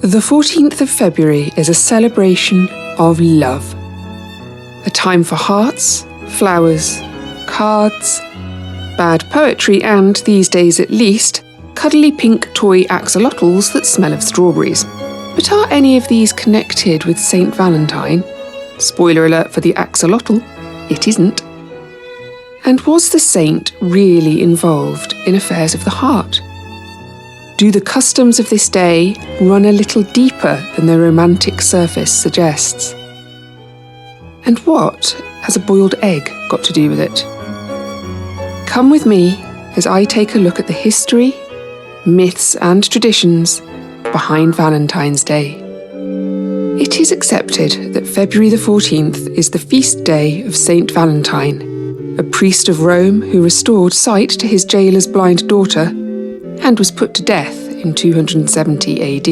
The 14th of February is a celebration of love. A time for hearts, flowers, cards, bad poetry and, these days at least, cuddly pink toy axolotls that smell of strawberries. But are any of these connected with Saint Valentine? Spoiler alert for the axolotl, it isn't. And was the saint really involved in affairs of the heart? Do the customs of this day run a little deeper than the romantic surface suggests? And what has a boiled egg got to do with it? Come with me as I take a look at the history, myths and traditions behind Valentine's Day. It is accepted that February the 14th is the feast day of Saint Valentine, a priest of Rome who restored sight to his jailer's blind daughter and was put to death in 270 AD.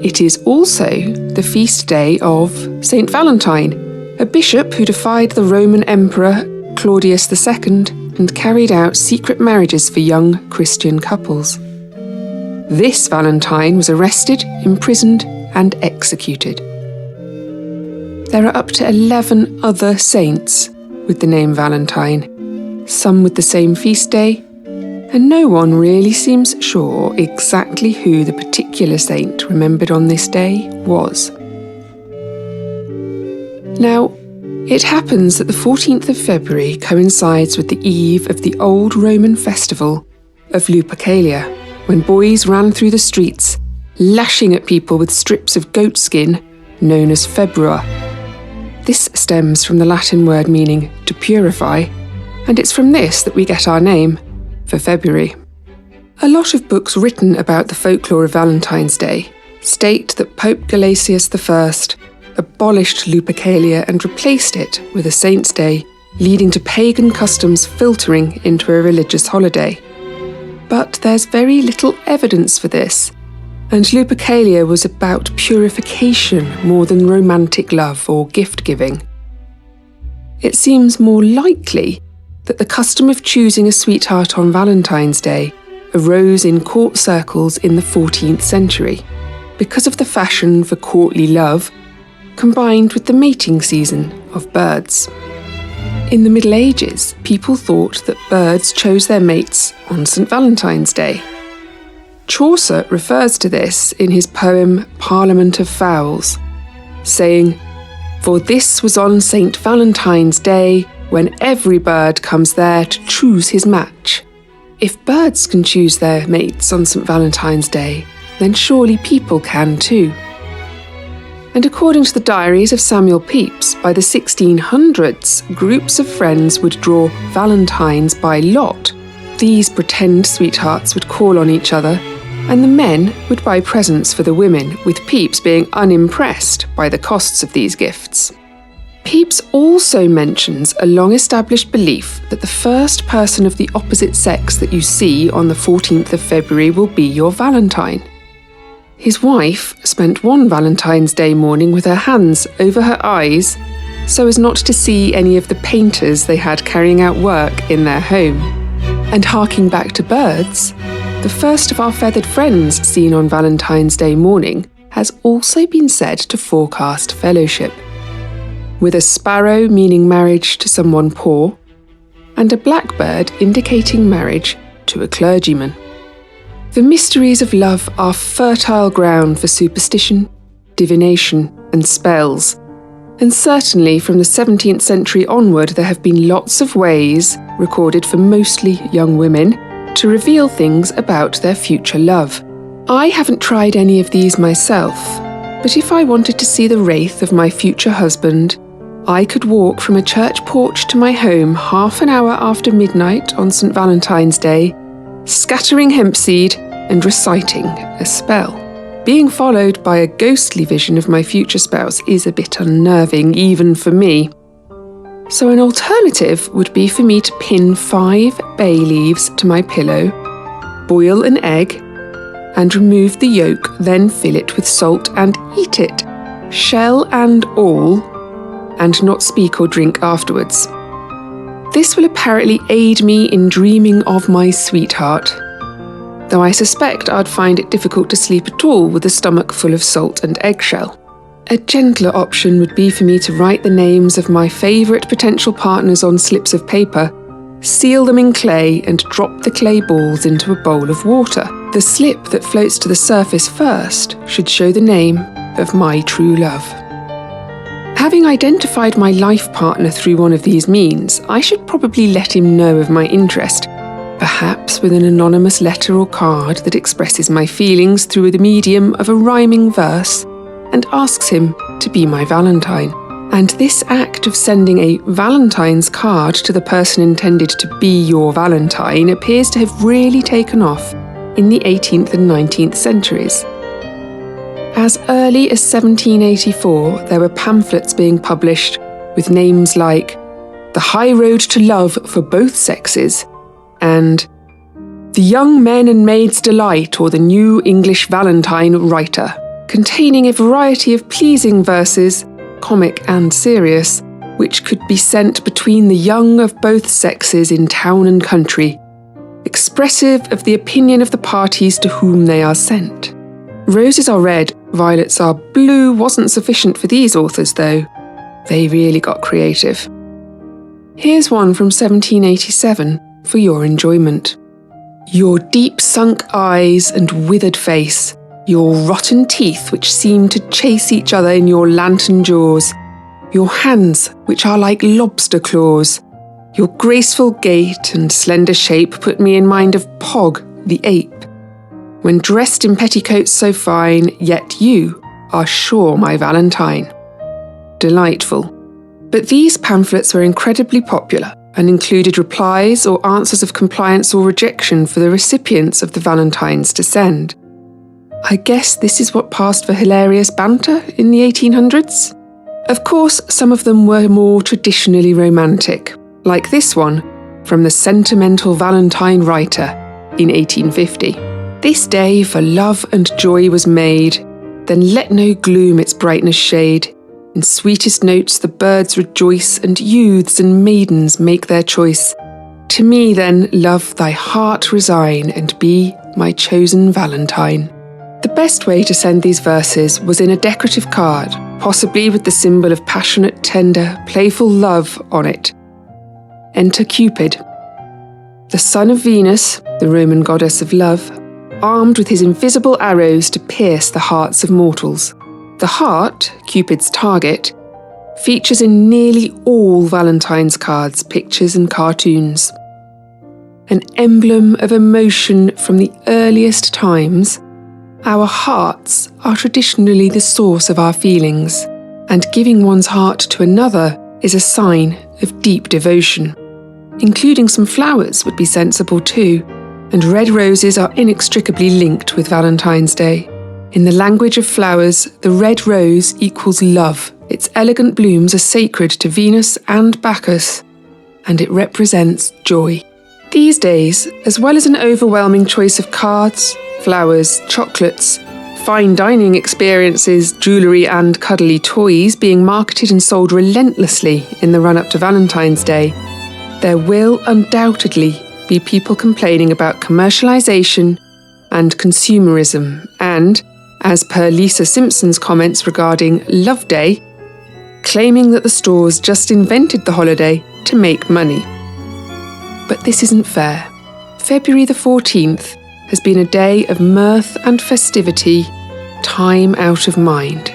It is also the feast day of Saint Valentine, a bishop who defied the Roman Emperor Claudius II and carried out secret marriages for young Christian couples. This Valentine was arrested, imprisoned, and executed. There are up to 11 other saints with the name Valentine, some with the same feast day, and no one really seems sure exactly who the particular saint remembered on this day was. Now, it happens that the 14th of February coincides with the eve of the old Roman festival of Lupercalia, when boys ran through the streets, lashing at people with strips of goat skin known as februa. This stems from the Latin word meaning to purify, and it's from this that we get our name for February. A lot of books written about the folklore of Valentine's Day state that Pope Gelasius I abolished Lupercalia and replaced it with a saint's day, leading to pagan customs filtering into a religious holiday. But there's very little evidence for this, and Lupercalia was about purification more than romantic love or gift-giving. It seems more likely that the custom of choosing a sweetheart on Valentine's Day arose in court circles in the 14th century because of the fashion for courtly love, combined with the mating season of birds. In the Middle Ages, people thought that birds chose their mates on St. Valentine's Day. Chaucer refers to this in his poem Parliament of Fowls, saying, "For this was on St. Valentine's Day, when every bird comes there to choose his match." If birds can choose their mates on St. Valentine's Day, then surely people can too. And according to the diaries of Samuel Pepys, by the 1600s, groups of friends would draw Valentines by lot. These pretend sweethearts would call on each other, and the men would buy presents for the women, with Pepys being unimpressed by the costs of these gifts. Pepys also mentions a long-established belief that the first person of the opposite sex that you see on the 14th of February will be your Valentine. His wife spent one Valentine's Day morning with her hands over her eyes so as not to see any of the painters they had carrying out work in their home. And harking back to birds, the first of our feathered friends seen on Valentine's Day morning has also been said to forecast fellowship, with a sparrow meaning marriage to someone poor, and a blackbird indicating marriage to a clergyman. The mysteries of love are fertile ground for superstition, divination, and spells, and certainly from the 17th century onward there have been lots of ways, recorded for mostly young women, to reveal things about their future love. I haven't tried any of these myself, but if I wanted to see the wraith of my future husband, I could walk from a church porch to my home half an hour after midnight on St. Valentine's Day, scattering hemp seed and reciting a spell. Being followed by a ghostly vision of my future spouse is a bit unnerving, even for me. So an alternative would be for me to pin 5 bay leaves to my pillow, boil an egg, and remove the yolk, then fill it with salt and eat it, shell and all, and not speak or drink afterwards. This will apparently aid me in dreaming of my sweetheart. though I suspect I'd find it difficult to sleep at all with a stomach full of salt and eggshell. A gentler option would be for me to write the names of my favourite potential partners on slips of paper, seal them in clay and drop the clay balls into a bowl of water. The slip that floats to the surface first should show the name of my true love. Having identified my life partner through one of these means, I should probably let him know of my interest, perhaps with an anonymous letter or card that expresses my feelings through the medium of a rhyming verse and asks him to be my Valentine. And this act of sending a Valentine's card to the person intended to be your Valentine appears to have really taken off in the 18th and 19th centuries. As early as 1784, there were pamphlets being published with names like The High Road to Love for Both Sexes and The Young Men and Maids' Delight or the New English Valentine Writer, containing a variety of pleasing verses, comic and serious, which could be sent between the young of both sexes in town and country, expressive of the opinion of the parties to whom they are sent. Roses are red, violets are blue wasn't sufficient for these authors, though. They really got creative. Here's one from 1787 for your enjoyment. Your deep-sunk eyes and withered face, your rotten teeth which seem to chase each other in your lantern jaws, your hands which are like lobster claws, your graceful gait and slender shape put me in mind of Pog, the ape. When dressed in petticoats so fine, yet you are sure my Valentine. Delightful. But these pamphlets were incredibly popular and included replies or answers of compliance or rejection for the recipients of the Valentines to send. I guess this is what passed for hilarious banter in the 1800s. Of course, some of them were more traditionally romantic, like this one from the Sentimental Valentine Writer in 1850. This day for love and joy was made, then let no gloom its brightness shade. In sweetest notes the birds rejoice, and youths and maidens make their choice. To me then, love, thy heart resign, and be my chosen Valentine. The best way to send these verses was in a decorative card, possibly with the symbol of passionate, tender, playful love on it. Enter Cupid, the son of Venus, the Roman goddess of love, armed with his invisible arrows to pierce the hearts of mortals. The heart, Cupid's target, features in nearly all Valentine's cards, pictures and cartoons. An emblem of emotion from the earliest times, our hearts are traditionally the source of our feelings, and giving one's heart to another is a sign of deep devotion. Including some flowers would be sensible too, and red roses are inextricably linked with Valentine's Day. In the language of flowers, the red rose equals love. Its elegant blooms are sacred to Venus and Bacchus, and it represents joy. These days, as well as an overwhelming choice of cards, flowers, chocolates, fine dining experiences, jewellery and cuddly toys being marketed and sold relentlessly in the run-up to Valentine's Day, there will undoubtedly be people complaining about commercialisation and consumerism and, as per Lisa Simpson's comments regarding Love Day, claiming that the stores just invented the holiday to make money. But this isn't fair. February the 14th has been a day of mirth and festivity, time out of mind.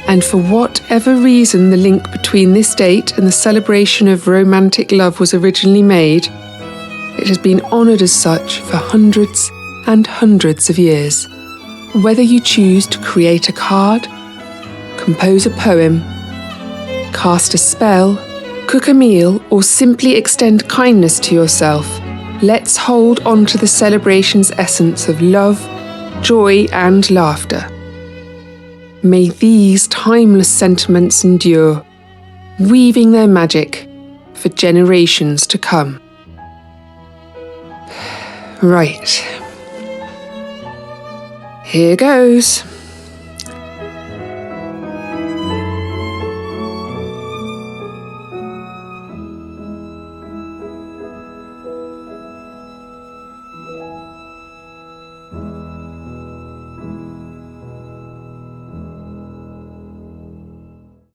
And for whatever reason the link between this date and the celebration of romantic love was originally made, it has been honoured as such for hundreds and hundreds of years. Whether you choose to create a card, compose a poem, cast a spell, cook a meal, or simply extend kindness to yourself, let's hold on to the celebration's essence of love, joy, and laughter. May these timeless sentiments endure, weaving their magic for generations to come. Right. Here goes.